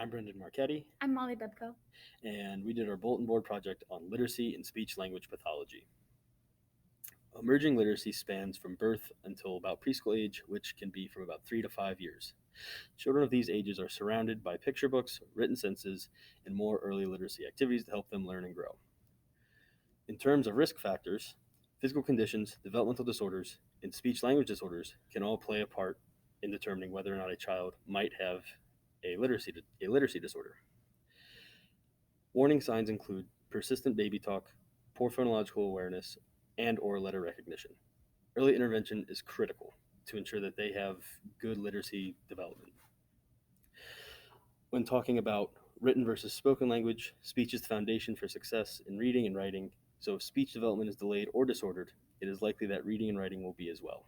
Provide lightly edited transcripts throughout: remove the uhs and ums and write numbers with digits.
I'm Brendan Marchetti, I'm Molly Bebko. and we did our bulletin board project on literacy and speech language pathology. Emerging literacy spans from birth until about preschool age, which can be from about 3 to 5 years. Children of these ages are surrounded by picture books, written sentences, and more early literacy activities to help them learn and grow. In terms of risk factors, physical conditions, developmental disorders, and speech language disorders can all play a part in determining whether or not a child might have a literacy disorder. Warning signs include persistent baby talk, poor phonological awareness, and or letter recognition. Early intervention is critical to ensure that they have good literacy development. When talking about written versus spoken language, speech is the foundation for success in reading and writing. So if speech development is delayed or disordered, it is likely that reading and writing will be as well.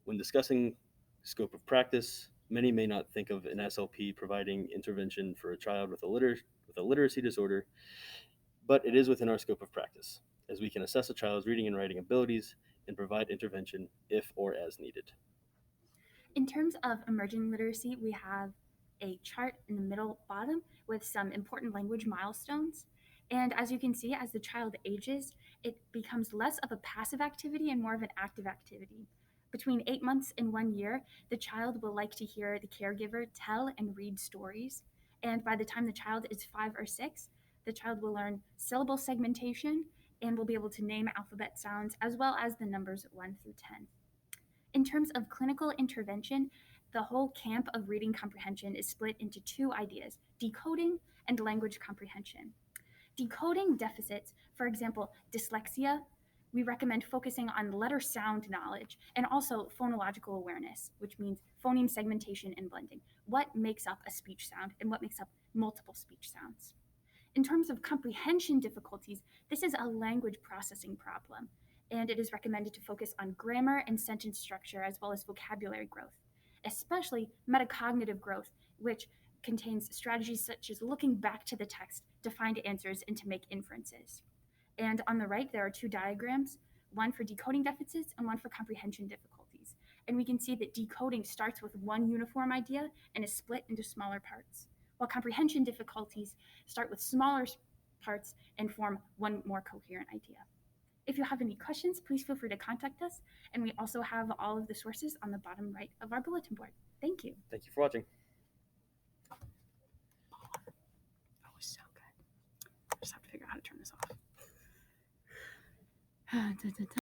When discussing scope of practice, many may not think of an SLP providing intervention for a child with a literacy disorder, but it is within our scope of practice, as we can assess a child's reading and writing abilities and provide intervention if or as needed. In terms of emerging literacy, we have a chart in the middle bottom with some important language milestones. And as you can see, as the child ages, it becomes less of a passive activity and more of an active activity. Between 8 months and 1 year, the child will like to hear the caregiver tell and read stories. And by the time the child is 5 or 6, the child will learn syllable segmentation and will be able to name alphabet sounds as well as the numbers 1 through 10. In terms of clinical intervention, the whole camp of reading comprehension is split into two ideas: decoding and language comprehension. Decoding deficits, for example, dyslexia, we recommend focusing on letter sound knowledge and also phonological awareness, which means phoneme segmentation and blending. What makes up a speech sound and what makes up multiple speech sounds? In terms of comprehension difficulties, this is a language processing problem, and it is recommended to focus on grammar and sentence structure as well as vocabulary growth, especially metacognitive growth, which contains strategies such as looking back to the text to find answers and to make inferences. And on the right, there are two diagrams, one for decoding deficits and one for comprehension difficulties. And we can see that decoding starts with one uniform idea and is split into smaller parts, while comprehension difficulties start with smaller parts and form one more coherent idea. If you have any questions, please feel free to contact us. And we also have all of the sources on the bottom right of our bulletin board. Thank you. Thank you for watching. That was so good. I just have to figure out how to turn this off.